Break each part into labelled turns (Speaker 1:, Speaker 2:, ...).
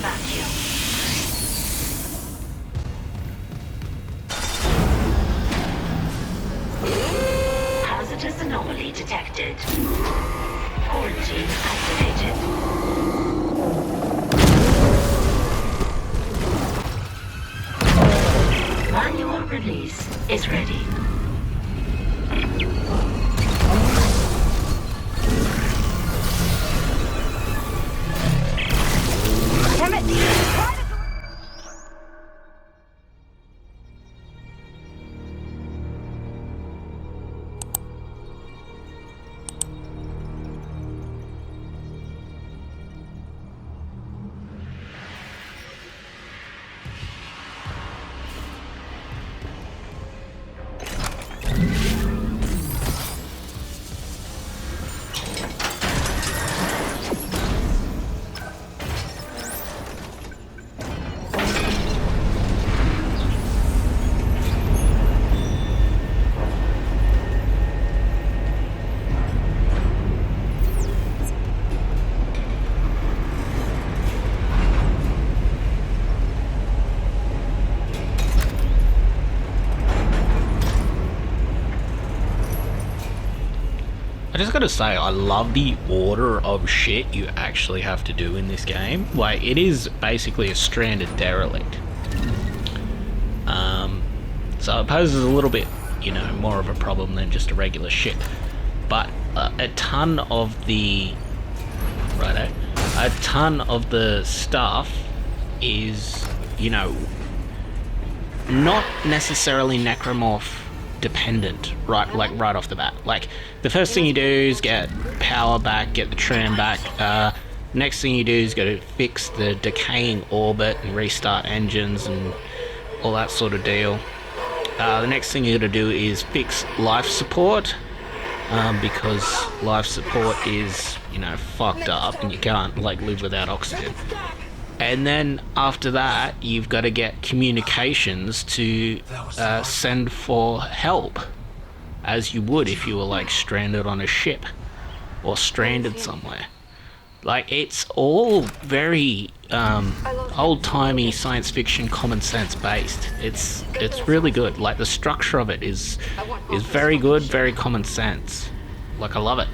Speaker 1: vacuum. Hazardous anomaly detected. Quarantine activated. Manual release is ready.
Speaker 2: Damn it!
Speaker 3: I just gotta say, I love the order of shit you actually have to do in this game. Like, it is basically a stranded derelict. So it poses a little bit, you know, more of a problem than just a regular ship. But a ton of the... Righto. A ton of the stuff is, you know, not necessarily Necromorph dependent, right? Like right off the bat. Like the first thing you do is get power back, get the tram back. Next thing you do is go to fix the decaying orbit and restart engines and all that sort of deal. The next thing you got to do is fix life support, because life support is, you know, fucked up and you can't like live without oxygen. And then after that, you've got to get communications to send for help, as you would if you were like stranded on a ship or stranded somewhere. Like, it's all very old-timey science fiction, common sense based. It's really good. Like, the structure of it is very good, very common sense. Like, I love it.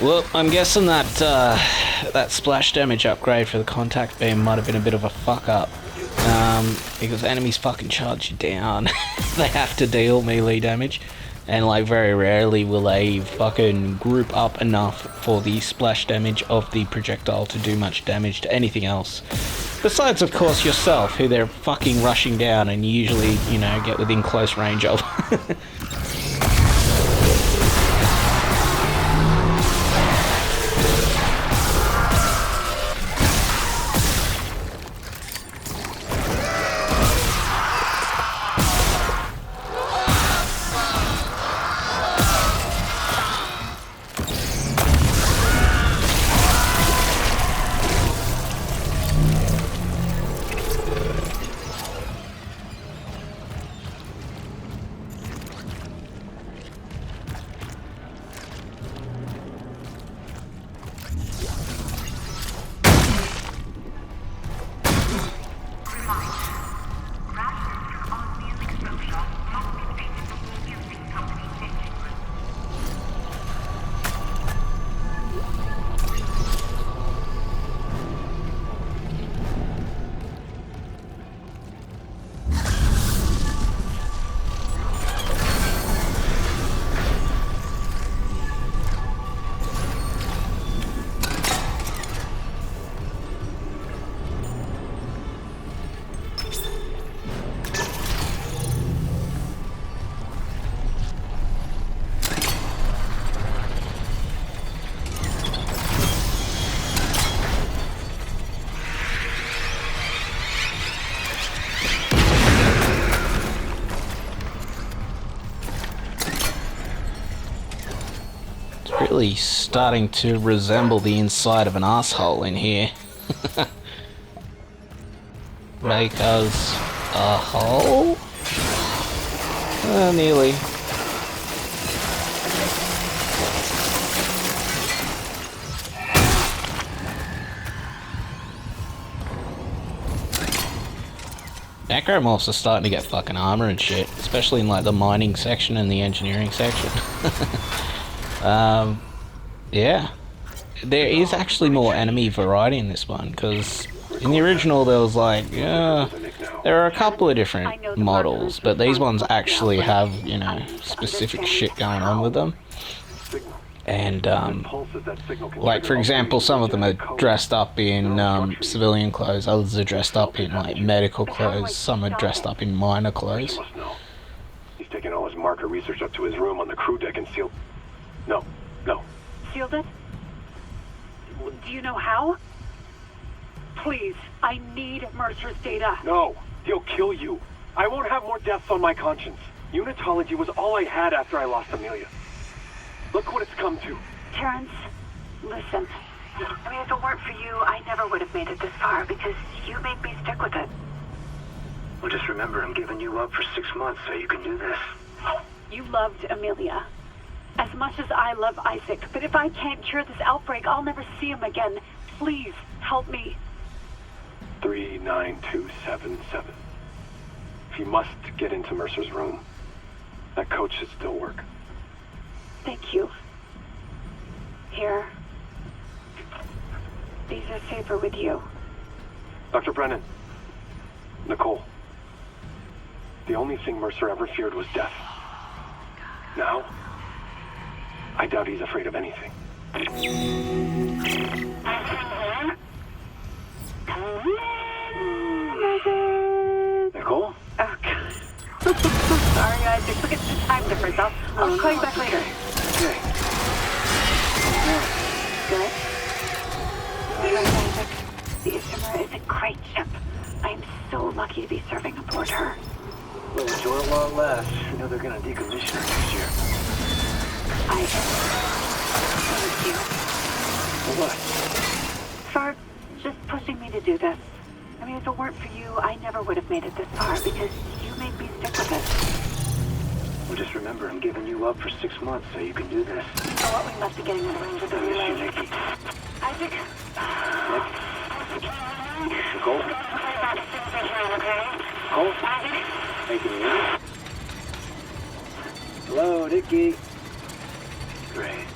Speaker 3: Well, I'm guessing that that splash damage upgrade for the contact beam might have been a bit of a fuck up, because enemies fucking charge you down. They have to deal melee damage, and like very rarely will they fucking group up enough for the splash damage of the projectile to do much damage to anything else. Besides, of course, yourself, who they're fucking rushing down and you usually, you know, get within close range of. really starting to resemble the inside of an asshole in here. Because a hole? Nearly. Necromorphs are starting to get fucking armor and shit, especially in like the mining section and the engineering section. Yeah. There is actually more enemy variety in this one, because in the original there was like, yeah, there are a couple of different models, but these ones actually have, you know, specific shit going on with them. And, like, for example, some of them are dressed up in civilian clothes, others are dressed up in, like, medical clothes, some are dressed up in minor clothes.
Speaker 2: He's taken all his marker research up to his room on the crew deck and sealed... No.
Speaker 4: Sealed it? Do you know how? Please, I need Mercer's data.
Speaker 2: No, he'll kill you. I won't have more deaths on my conscience. Unitology was all I had after I lost Amelia. Look what it's come to.
Speaker 4: Terrence, listen. I mean, if it weren't for you, I never would have made it this far because you made me stick with it.
Speaker 2: Well, just remember, I'm giving you up for 6 months so you can do this.
Speaker 4: You loved Amelia as much as I love Isaac, but if I can't cure this outbreak, I'll never see him again. Please, help me.
Speaker 2: 39277. If you must get into Mercer's room, that code should still work.
Speaker 4: Thank you. Here. These are safer with you.
Speaker 2: Dr. Brennan. Nicole. The only thing Mercer ever feared was death. Now, I doubt he's afraid of anything. Nicole?
Speaker 4: Oh, God. Sorry, Isaac. Look at the time difference. I'll call you back later.
Speaker 2: Okay.
Speaker 4: Good. Isaac, the Ishimura is a great ship. I am so lucky to be serving aboard her.
Speaker 2: Well, enjoy it while it lasts. You know they're gonna decommission her next year.
Speaker 4: Isaac, thank you.
Speaker 2: For what?
Speaker 4: For just pushing me to do this. I mean, if it weren't for you, I never would have made it this far because you made me stick with it.
Speaker 2: Well, just remember, I'm giving you up for 6 months so you can do this.
Speaker 4: You know what? We must be getting in the range of the
Speaker 2: I miss you,
Speaker 4: relay.
Speaker 2: Nikki.
Speaker 4: Isaac?
Speaker 2: Nick? Nicole? Nicole? Hey, can you hear me? Hello, Nicky. Great.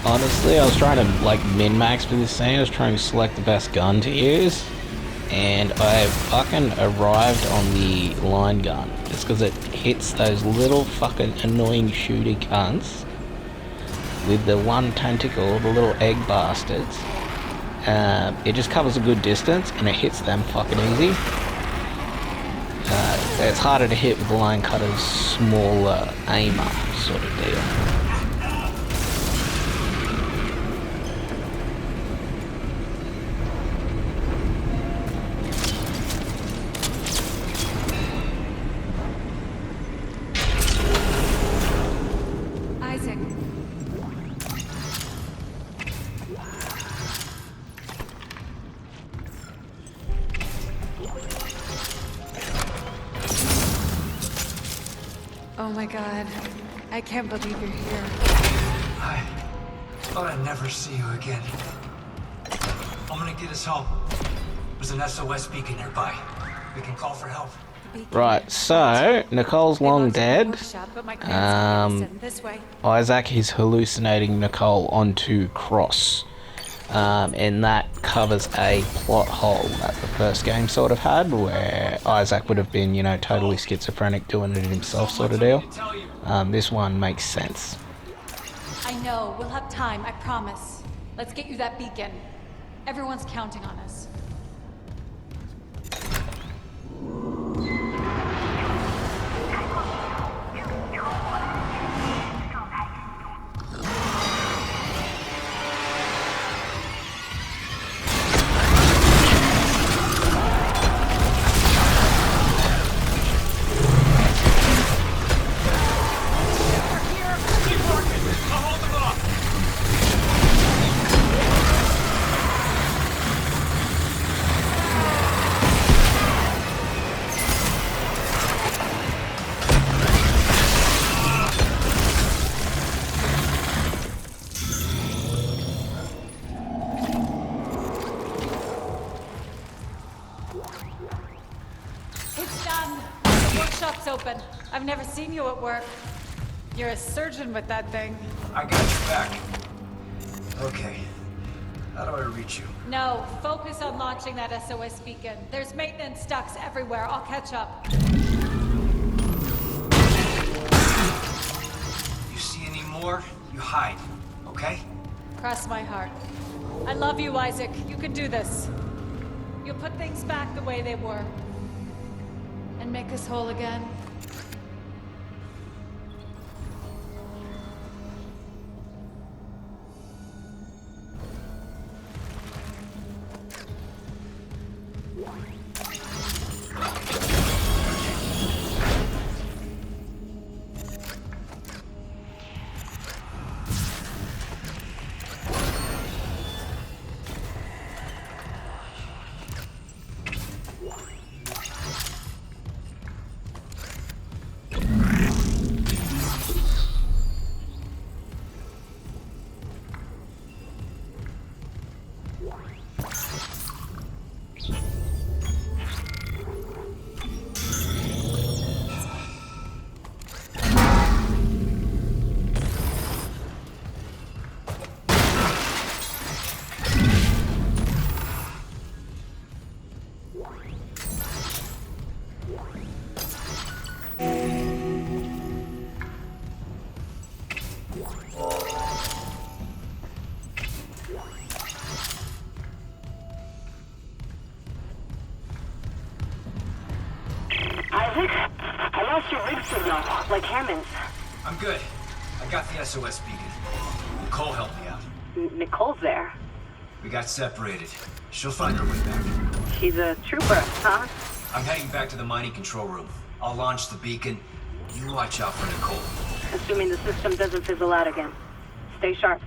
Speaker 3: Honestly, I was trying to like min-max for this thing. I was trying to select the best gun to use. and I fucking arrived on the line gun just because it hits those little fucking annoying shooty cunts with the one tentacle, the little egg bastards. It just covers a good distance and it hits them fucking easy. It's harder to hit with the line cutter's smaller aimer sort of deal.
Speaker 5: Oh my god. I can't believe you're here.
Speaker 6: I thought I'd never see you again. I'm gonna get us home. There's an SOS beacon nearby. We can call for help.
Speaker 3: Right, so Nicole's long dead. Isaac is hallucinating Nicole onto Cross. And that covers a plot hole that the first game sort of had, where Isaac would have been, you know, totally schizophrenic, doing it himself sort of deal. This one makes sense.
Speaker 5: I know. We'll have time, I promise. Let's get you that beacon. Everyone's counting on us. Open. I've never seen you at work. You're a surgeon with that thing.
Speaker 6: I got your back. Okay. How do I reach you?
Speaker 5: No, focus on launching that SOS beacon. There's maintenance ducts everywhere. I'll catch up.
Speaker 6: You see any more, you hide, okay?
Speaker 5: Cross my heart. I love you, Isaac. You can do this. You'll put things back the way they were. And make us whole again.
Speaker 4: Isaac, I lost your rig signal, like Hammond's.
Speaker 6: I'm good. I got the SOS beacon. Nicole helped me out.
Speaker 4: Nicole's there.
Speaker 6: We got separated. She'll find her way back.
Speaker 4: She's a trooper, huh?
Speaker 6: I'm heading back to the mining control room. I'll launch the beacon. You watch out for Nicole.
Speaker 4: Assuming the system doesn't fizzle out again. Stay sharp.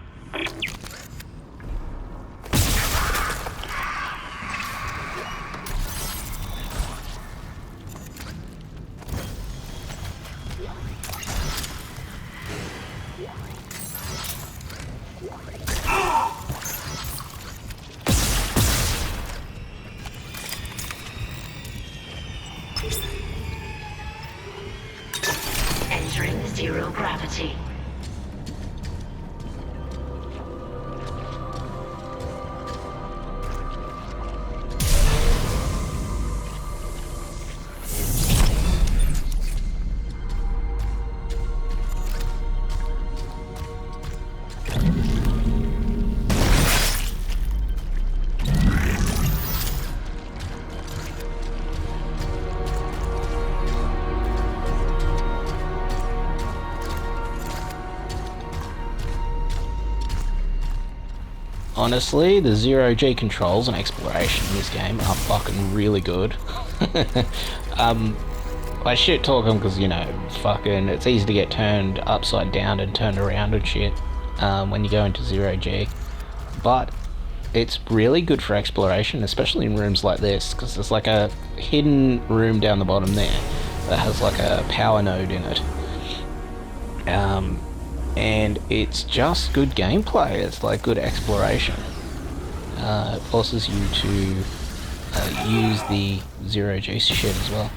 Speaker 1: Entering zero gravity.
Speaker 3: honestly, the zero-G controls and exploration in this game are fucking really good. I shit talk them because, you know, fucking, it's easy to get turned upside down and turned around and shit when you go into zero-G. But it's really good for exploration, especially in rooms like this, because there's like a hidden room down the bottom there that has like a power node in it. And it's just good gameplay. It's like good exploration. It forces you to use the zero-G shit as well.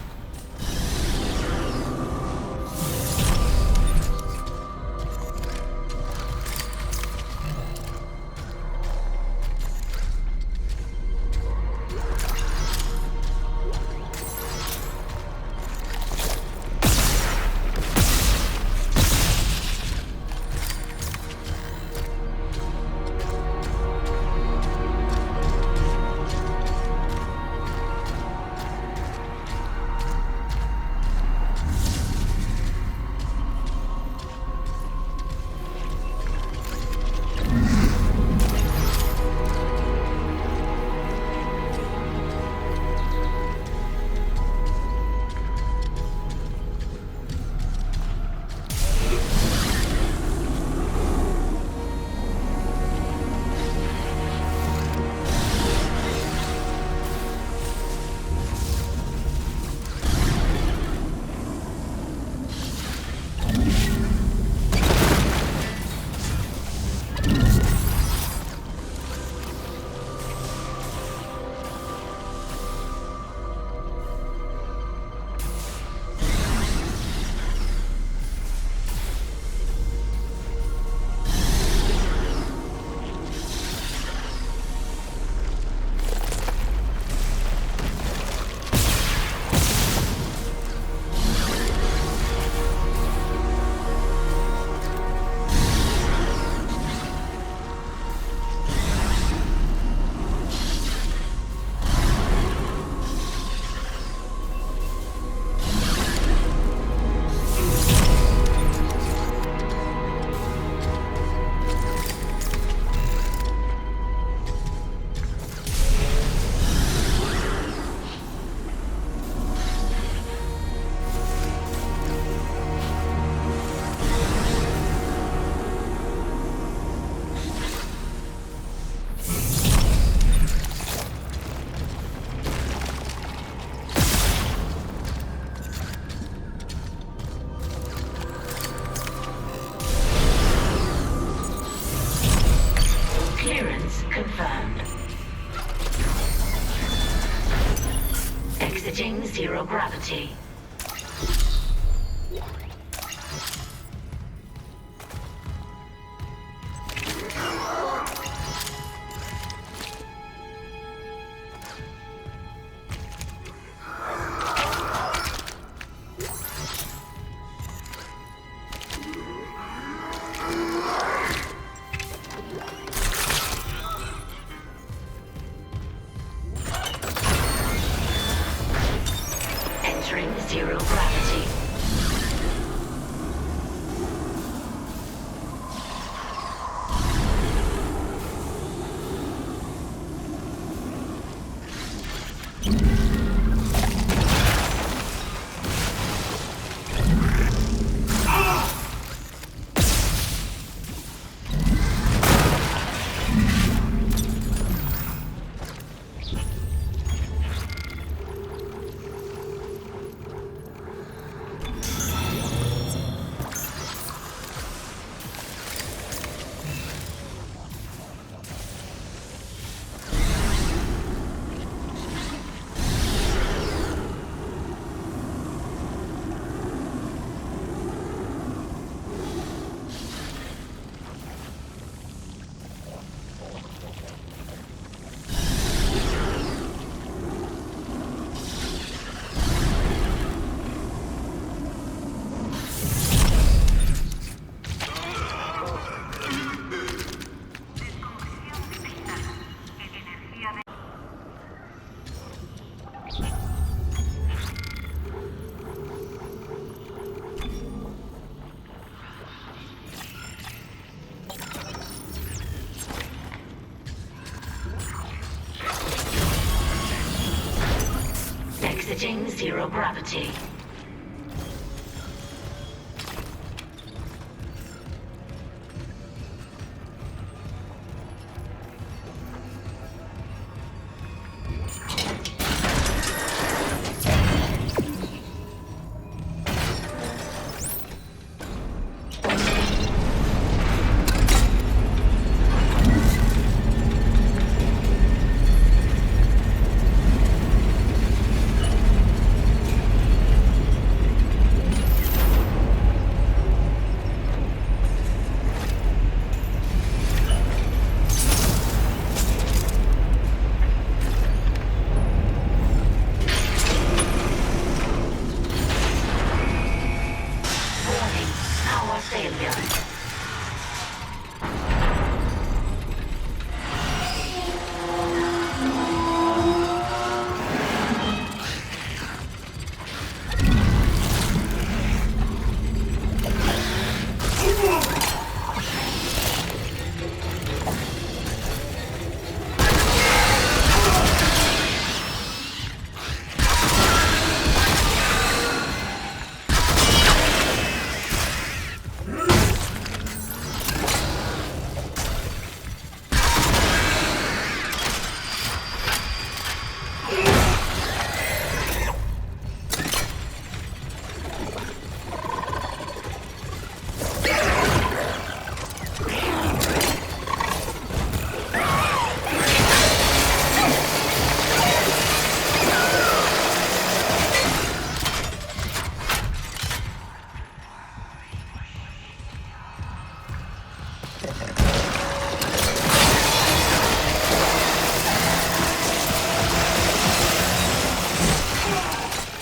Speaker 1: Confirmed. Exiting zero gravity. Entering Detecting zero gravity.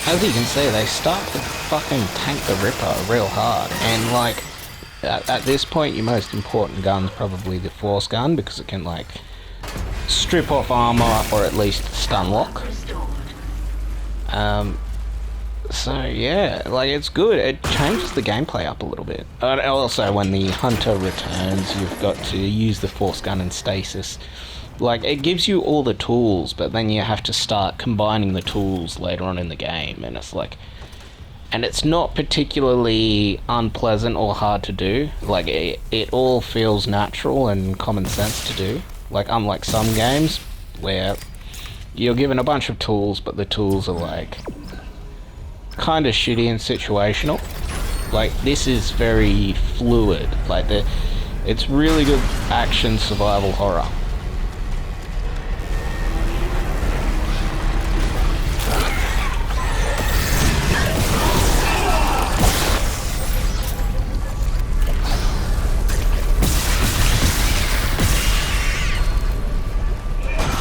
Speaker 3: As you can see, they start to fucking tank the Ripper real hard, and like, at this point your most important gun's probably the Force gun, because it can like strip off armor or at least stun lock. So yeah, like it's good. It changes the gameplay up a little bit. And also when the Hunter returns, you've got to use the Force gun and stasis. Like, it gives you all the tools, but then you have to start combining the tools later on in the game, and it's like... And it's not particularly unpleasant or hard to do. Like, it all feels natural and common sense to do. Like, unlike some games, where you're given a bunch of tools, but the tools are, like, kind of shitty and situational. Like, this is very fluid. Like, it's really good action survival horror.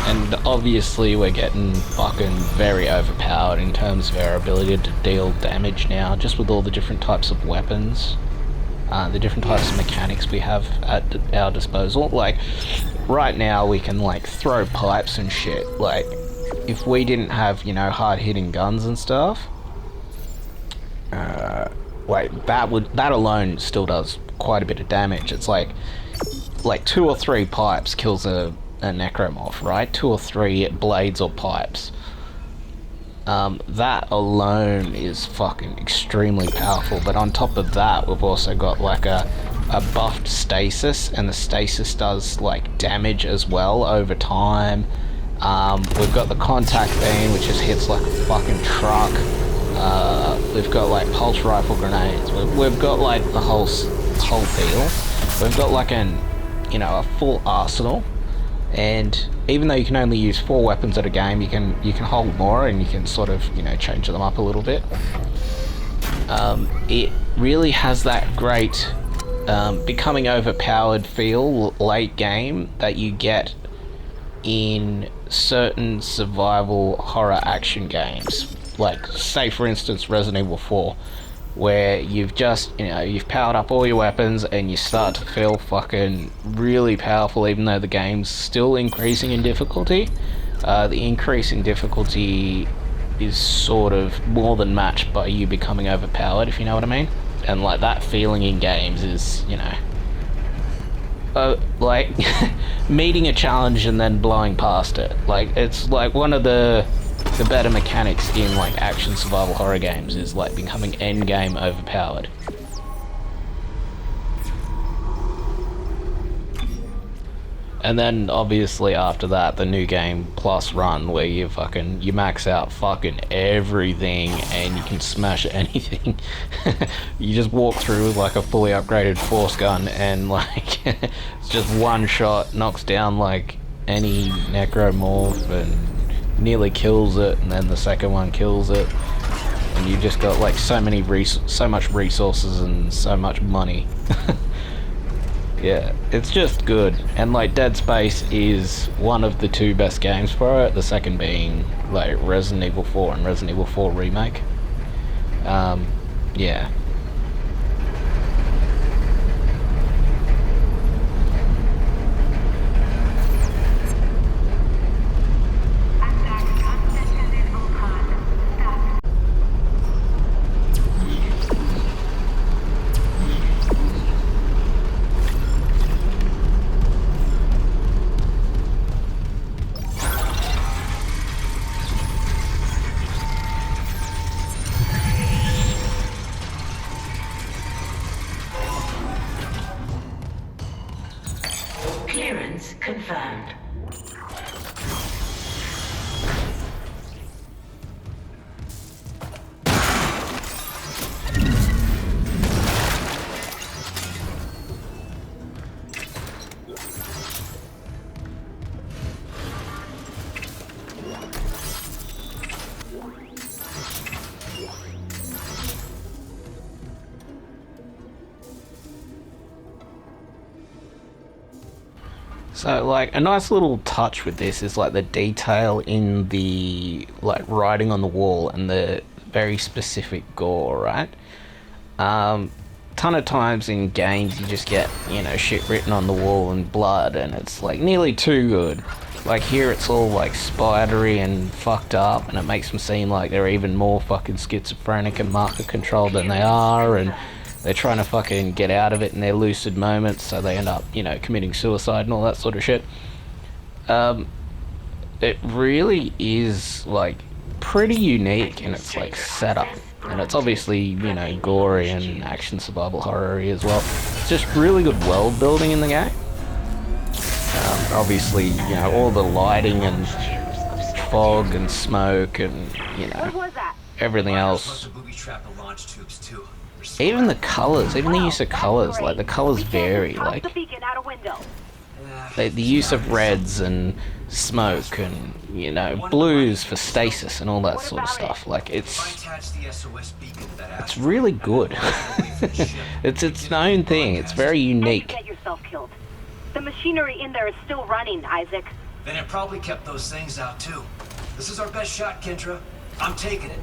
Speaker 3: And obviously we're getting fucking very overpowered in terms of our ability to deal damage now, just with all the different types of weapons, the different types of mechanics we have at our disposal. Like, right now we can like throw pipes and shit. Like, if we didn't have, you know, hard-hitting guns and stuff, like that alone still does quite a bit of damage. It's like 2 or 3 pipes kills a necromorph, right? 2 or 3 blades or pipes. That alone is fucking extremely powerful, but on top of that we've also got like a buffed stasis, and the stasis does like damage as well over time. We've got the contact beam, which just hits like a fucking truck. We've got like pulse rifle grenades. We've got like the whole deal. We've got like a full arsenal. And even though you can only use 4 weapons at a game, you can hold more, and you can sort of, change them up a little bit. It really has that great becoming overpowered feel late game that you get in certain survival horror action games. Like, say for instance Resident Evil 4, where you've just, you've powered up all your weapons and you start to feel fucking really powerful, even though the game's still increasing in difficulty. The increase in difficulty is sort of more than matched by you becoming overpowered, if you know what I mean. And like, that feeling in games is, like meeting a challenge and then blowing past it. Like, it's like one of the the better mechanics in like action survival horror games is like becoming endgame overpowered. And then obviously after that, the new game plus run where you max out fucking everything and you can smash anything. You just walk through with like a fully upgraded force gun and like it's just one shot, knocks down like any necromorph and nearly kills it, and then the second one kills it, and you just got like so much resources and so much money. Yeah, it's just good. And like Dead Space is one of the two best games for it, the second being like Resident Evil 4 and Resident Evil 4 Remake. Yeah.
Speaker 1: Clearance confirmed.
Speaker 3: So like a nice little touch with this is like the detail in the like writing on the wall and the very specific gore, right? Ton of times in games you just get, you know, shit written on the wall and blood and it's like nearly too good. Like here it's all like spidery and fucked up and it makes them seem like they're even more fucking schizophrenic and marker controlled than they are, and they're trying to fucking get out of it in their lucid moments, so they end up, you know, committing suicide and all that sort of shit. It really is, like, pretty unique in its, like, setup. And it's obviously, you know, gory and action survival horror-y as well. It's just really good world building in the game. Obviously, you know, all the lighting and fog and smoke and, you know, everything else. Even the colours, even the use of colours, like the colours vary, like the use of reds and smoke and, you know, blues for stasis and all that sort of stuff. Like it's really good. It's its own thing. It's very unique.
Speaker 4: Get yourself killed. The machinery in there is still running, Isaac.
Speaker 6: Then it probably kept those things out too. This is our best shot, Kendra. I'm taking it.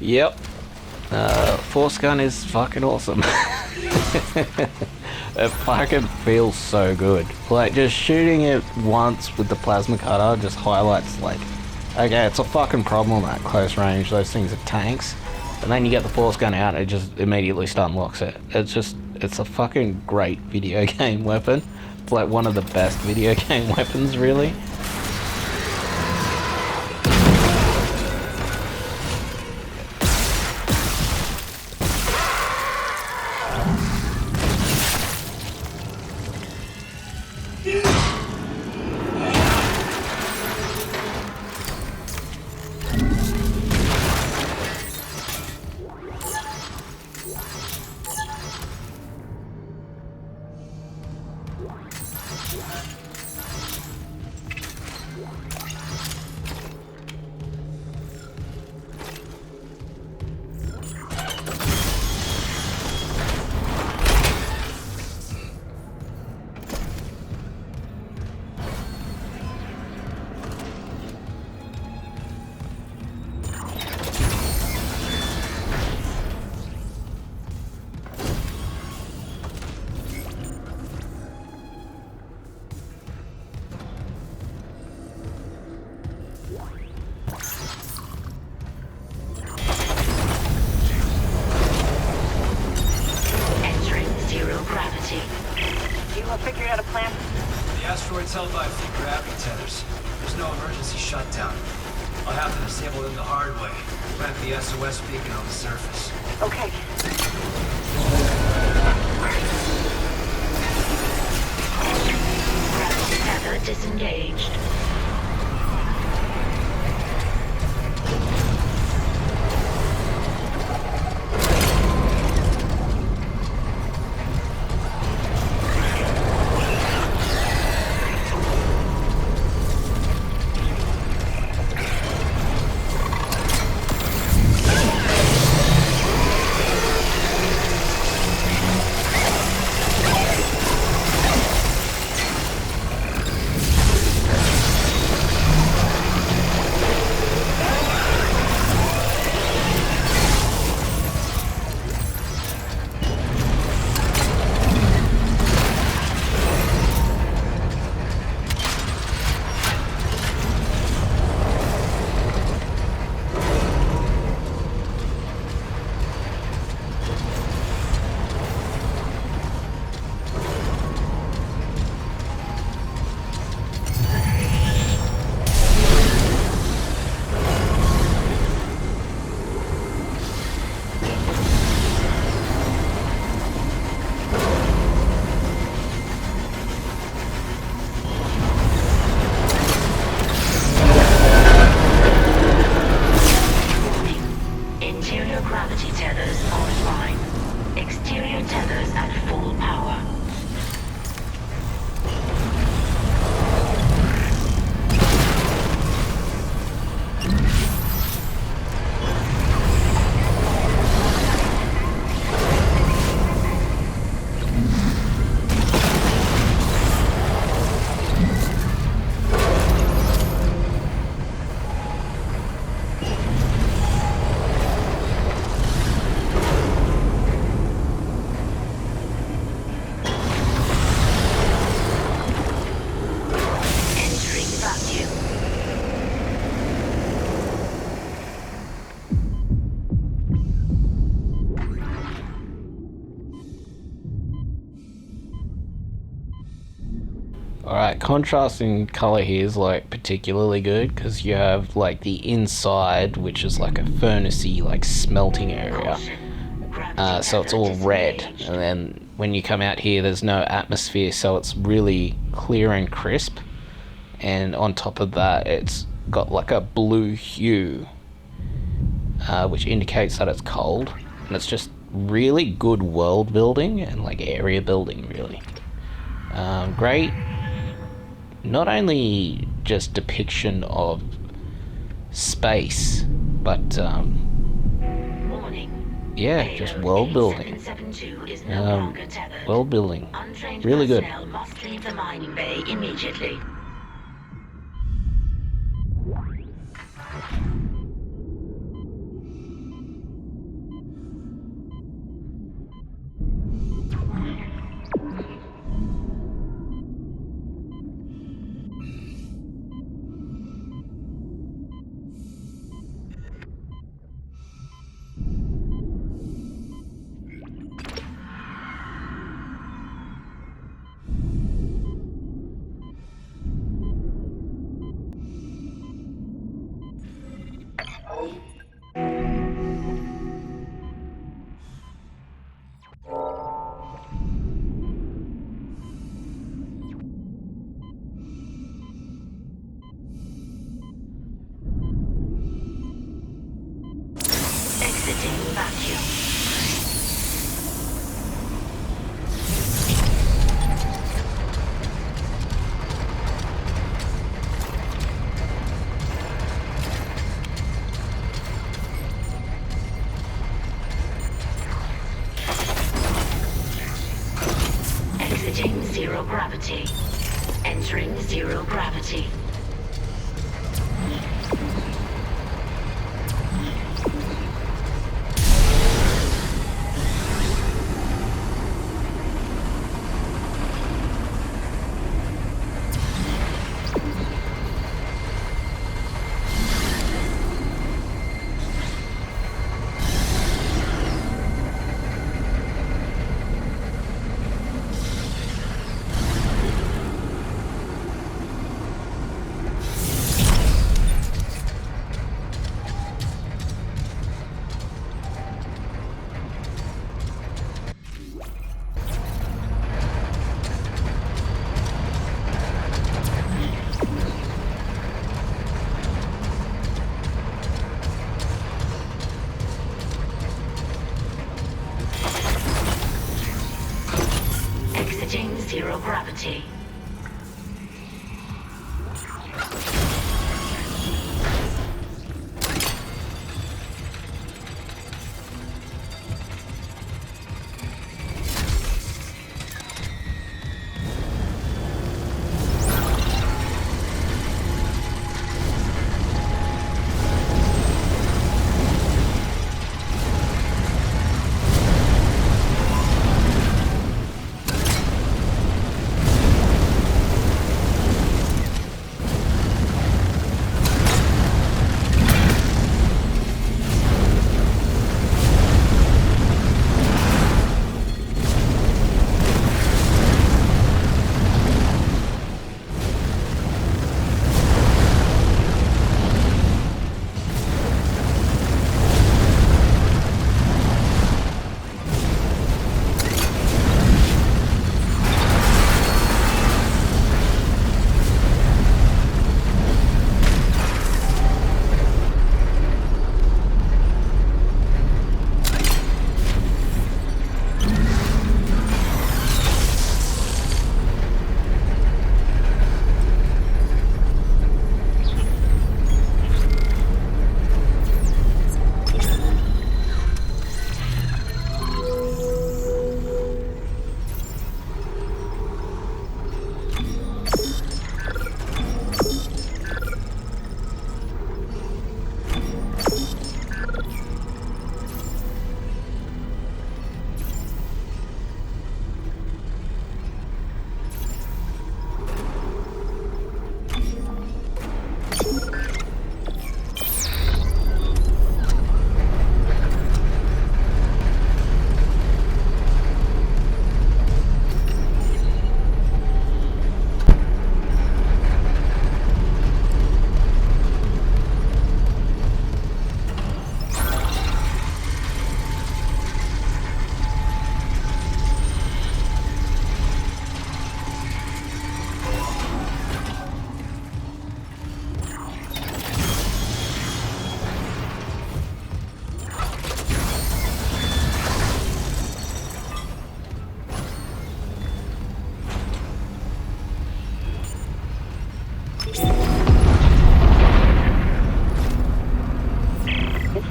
Speaker 3: Yep. Force gun is fucking awesome. It fucking feels so good. Like, just shooting it once with the plasma cutter just highlights, like, okay, it's a fucking problem at close range. Those things are tanks. And then you get the force gun out and it just immediately stun locks it. It's a fucking great video game weapon. It's like one of the best video game weapons, really.
Speaker 4: Figured out a plan?
Speaker 6: The asteroid's held by a few gravity tethers. There's no emergency shutdown. I'll have to disable them the hard way. Plant the SOS beacon on the surface.
Speaker 4: Okay.
Speaker 1: Gravity tether disengaged.
Speaker 3: Alright, contrasting colour here is like particularly good because you have like the inside, which is like a furnace-y, like smelting area. So it's all red, and then when you come out here there's no atmosphere, so it's really clear and crisp, and on top of that it's got like a blue hue, which indicates that it's cold, and it's just really good world building and like area building, really. Great, not only just depiction of space, but yeah, just world building. World building, really good.
Speaker 1: Must leave the mining bay immediately. Entering zero gravity. Exiting zero gravity.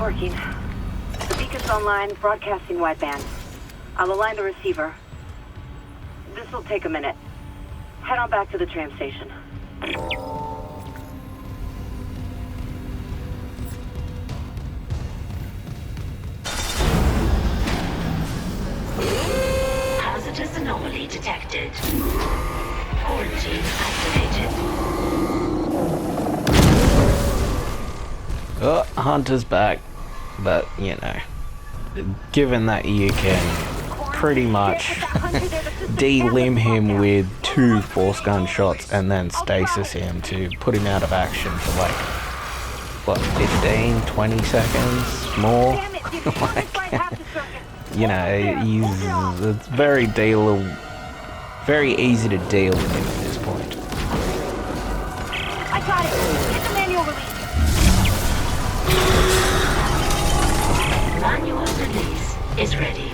Speaker 4: Working. The beacon's online, broadcasting wideband. I'll align the receiver. This will take a minute. Head on back to the tram station.
Speaker 1: Hazardous anomaly detected. Quarantine activated.
Speaker 3: Oh, Hunter's back. But, you know, given that you can pretty much de-limb him with 2 force gun shots and then stasis him to put him out of action for like, what, 15, 20 seconds more? Like, you know, it's very easy to deal with him at this point.
Speaker 4: I got it! Get the manual release!
Speaker 1: Manual release is ready.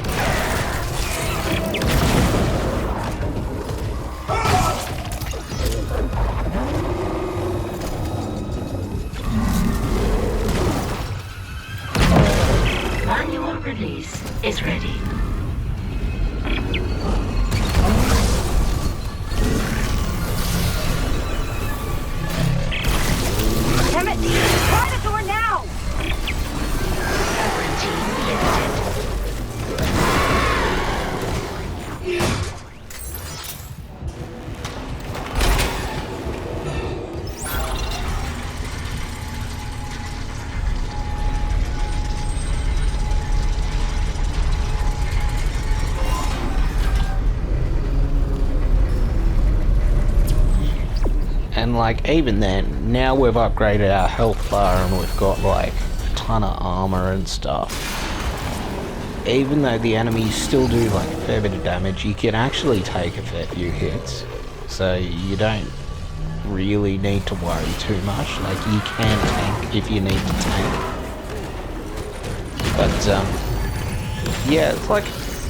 Speaker 1: Manual release is ready.
Speaker 3: And like even then, now we've upgraded our health bar and we've got like a ton of armor and stuff. Even though the enemies still do like a fair bit of damage, you can actually take a fair few hits. So you don't really need to worry too much. Like you can tank if you need to tank. But yeah, it's like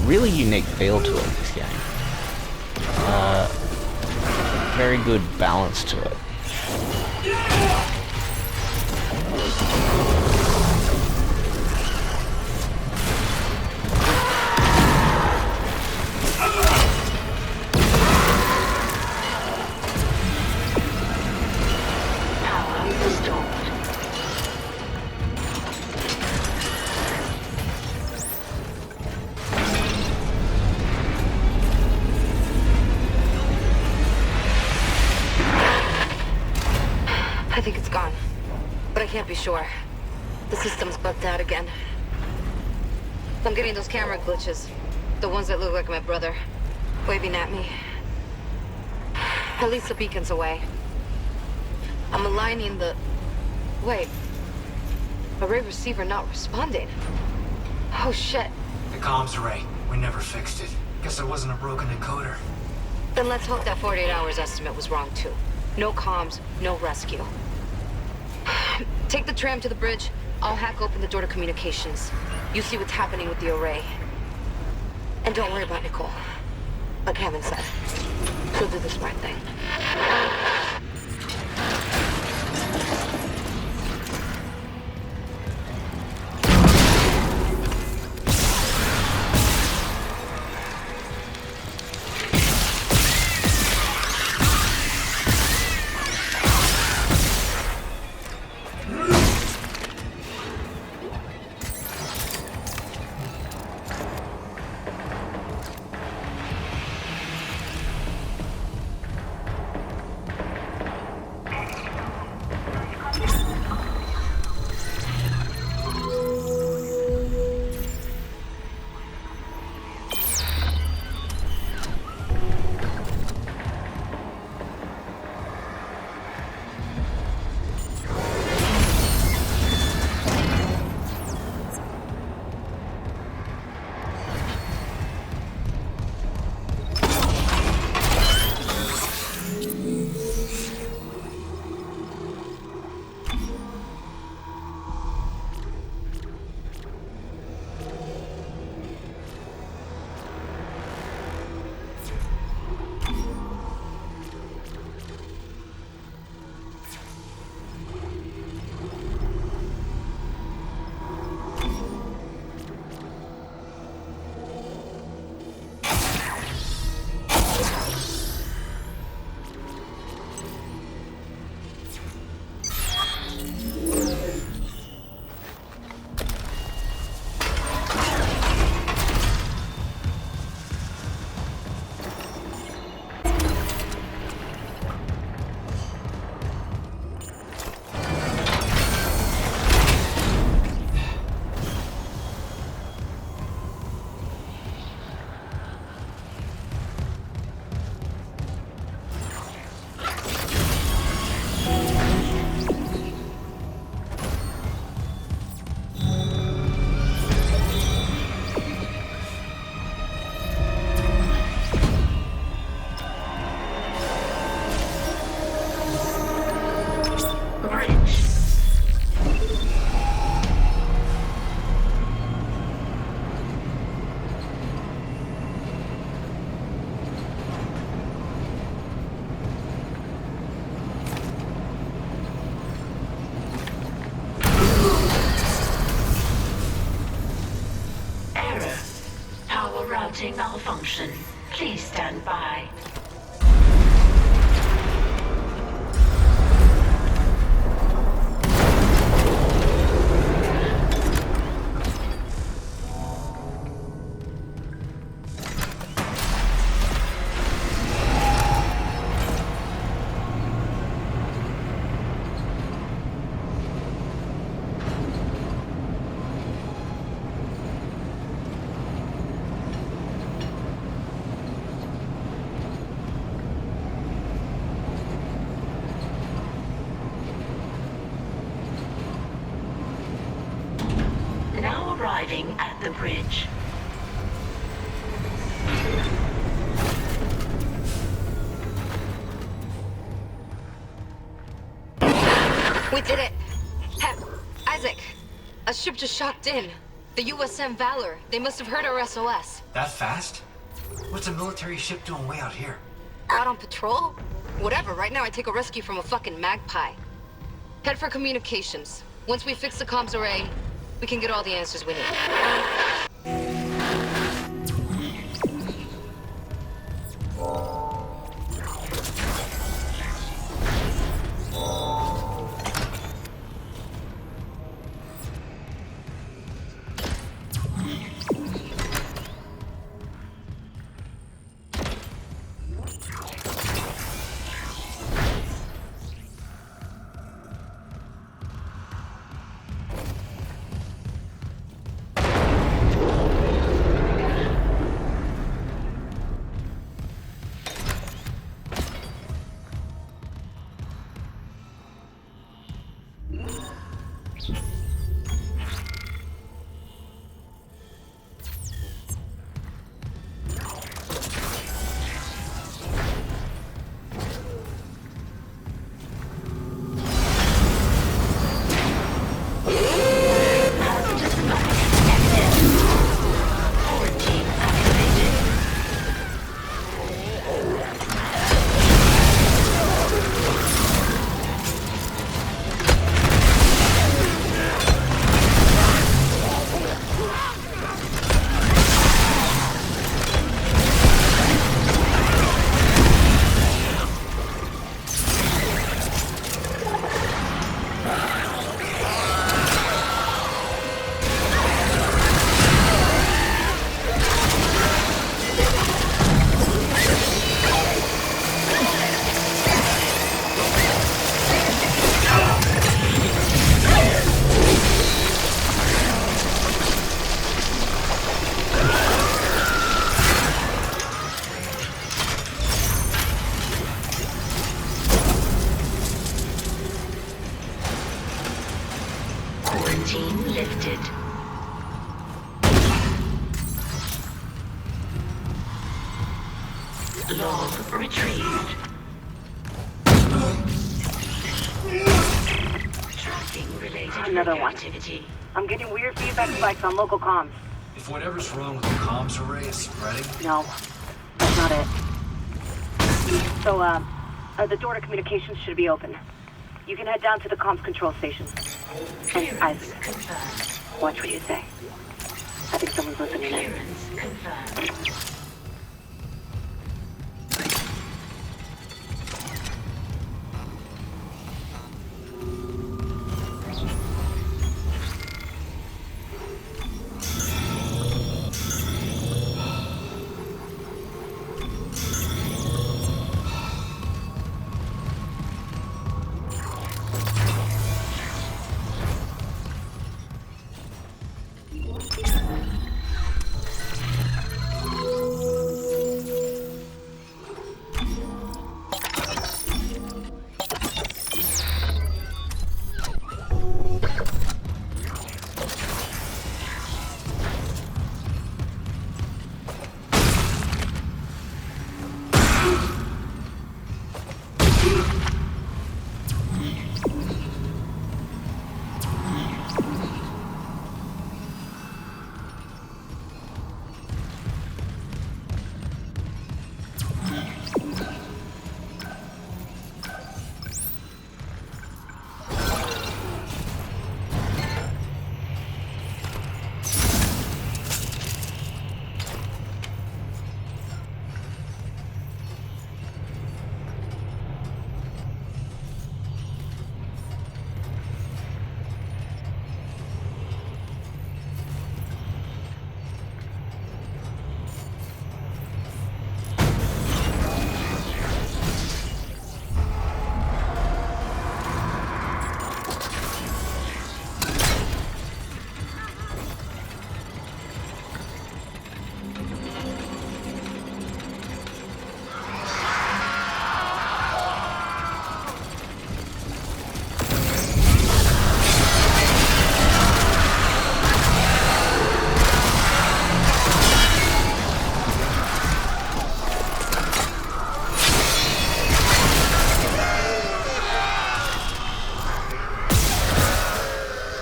Speaker 3: really unique feel to it, this game. Very good balance to it.
Speaker 4: I think it's gone, but I can't be sure. The system's bugged out again. I'm getting those camera glitches. The ones that look like my brother, waving at me. At least the beacon's away. I'm aligning the... Wait. Array receiver not responding. Oh shit.
Speaker 6: The comms array. We never fixed it. Guess it wasn't a broken decoder.
Speaker 4: Then let's hope that 48 hours estimate was wrong too. No comms, no rescue. Take the tram to the bridge. I'll hack open the door to communications. You see what's happening with the array. And don't worry about Nicole. Like Kevin said, she'll do the smart thing.
Speaker 1: Routing malfunction. Please stand by. arriving at the bridge.
Speaker 4: We did it! Isaac! A ship just shocked in. The USM Valor. They must have heard our SOS.
Speaker 6: That fast? What's a military ship doing way out here?
Speaker 4: Out on patrol? Whatever, right now I take a rescue from a fucking magpie. Head for communications. Once we fix the comms array, we can get all the answers we need.
Speaker 1: Quarantine lifted. Log retrieved. Tracking related
Speaker 7: Another one.
Speaker 1: activity.
Speaker 7: I'm getting weird feedback spikes on local comms.
Speaker 6: If whatever's wrong with the comms array is spreading...
Speaker 7: No, that's not it. So, the door to communications should be open. You can head down to the comms control station. And Isaac,
Speaker 1: Confirmed.
Speaker 7: watch what you say. I think someone's listening in.
Speaker 1: Clearance confirmed.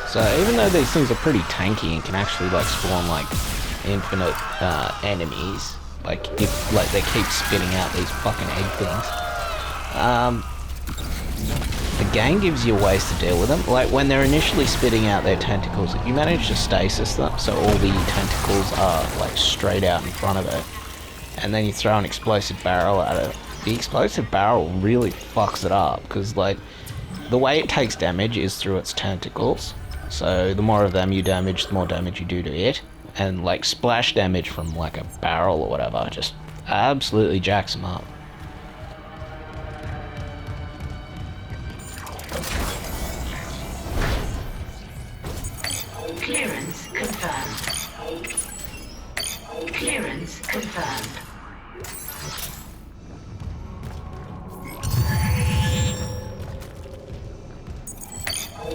Speaker 3: So even though these things are pretty tanky and can actually like spawn like infinite enemies, like if like they keep spitting out these fucking egg things, the game gives you ways to deal with them. Like when they're initially spitting out their tentacles, if you manage to stasis them so all the tentacles are like straight out in front of it, and then you throw an explosive barrel at it, the explosive barrel really fucks it up, because like the way it takes damage is through its tentacles. So the more of them you damage, the more damage you do to it, and like splash damage from like a barrel or whatever just absolutely jacks them up.
Speaker 1: Clearance confirmed. Clearance confirmed.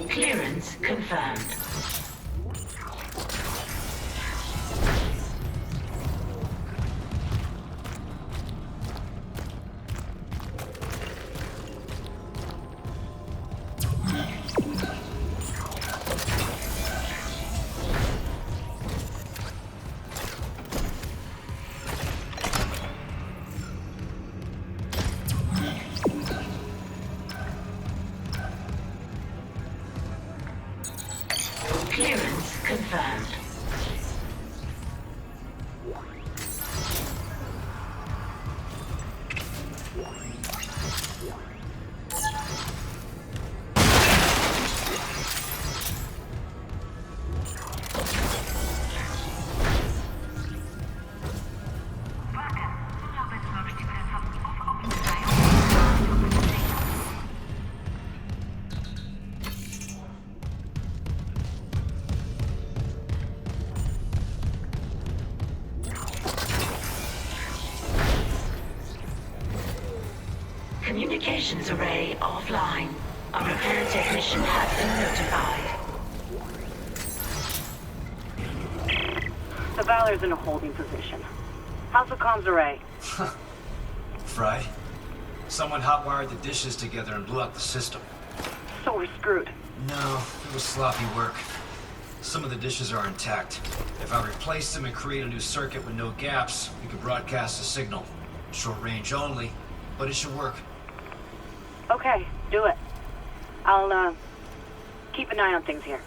Speaker 1: Clearance confirmed. Clearance confirmed. Communications array offline. A repair technician has been notified.
Speaker 7: The Valor's in a holding position. How's the comms array?
Speaker 6: Fried? Someone hotwired the dishes together and blew out the system.
Speaker 7: So we're screwed.
Speaker 6: No, it was sloppy work. Some of the dishes are intact. If I replace them and create a new circuit with no gaps, we could broadcast a signal. Short range only, but it should work.
Speaker 7: Okay, do it. I'll, keep an eye on things here.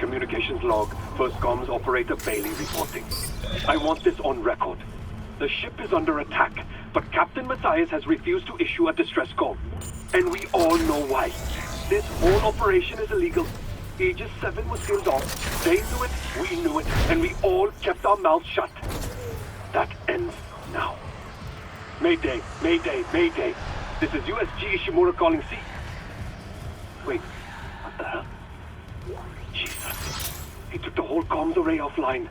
Speaker 2: Communications log. First comms operator Bailey reporting. I want this on record. The ship is under attack, but Captain Matthias has refused to issue a distress call. And we all know why. This whole operation is illegal. Aegis 7 was sealed off. They knew it, we knew it, and we all kept our mouths shut. That ends now. Mayday, Mayday, Mayday. This is USG Ishimura calling C. Wait, what the hell? Jesus. He took the whole comms array offline.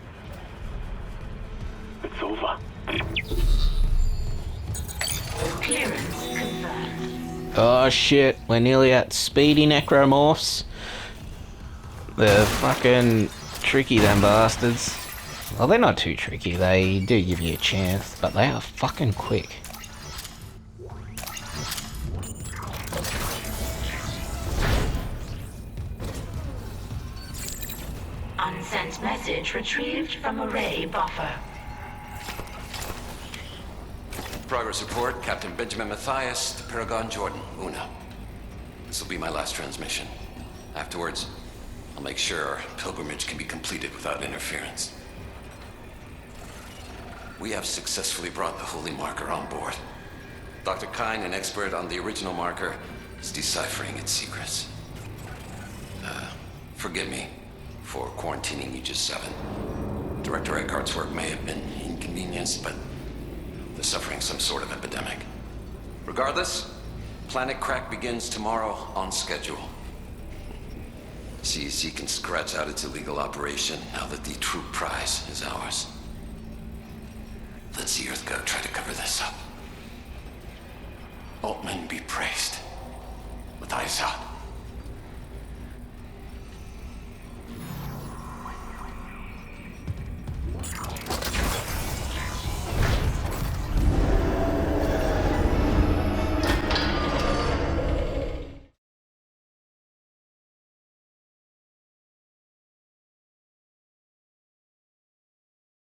Speaker 2: It's over.
Speaker 1: Clearance confirmed.
Speaker 3: Oh shit, we're nearly at speedy Necromorphs. They're fucking tricky, them bastards. Well, they're not too tricky, they do give you a chance, but they are fucking quick.
Speaker 1: Unsent message retrieved from array buffer.
Speaker 8: Progress report, Captain Benjamin Matthias to Paragon Jordan, Una. This will be my last transmission. Afterwards, I'll make sure our pilgrimage can be completed without interference. We have successfully brought the Holy Marker on board. Dr. Kine, an expert on the original marker, is deciphering its secrets. Forgive me for quarantining Aegis 7. Director Eckhart's work may have been inconvenienced, but they're suffering some sort of epidemic. Regardless, Planet Crack begins tomorrow on schedule. CEC can scratch out its illegal operation now that the true prize is ours. Let's see Earthgo try to cover this up. Altman be praised. Matthias out.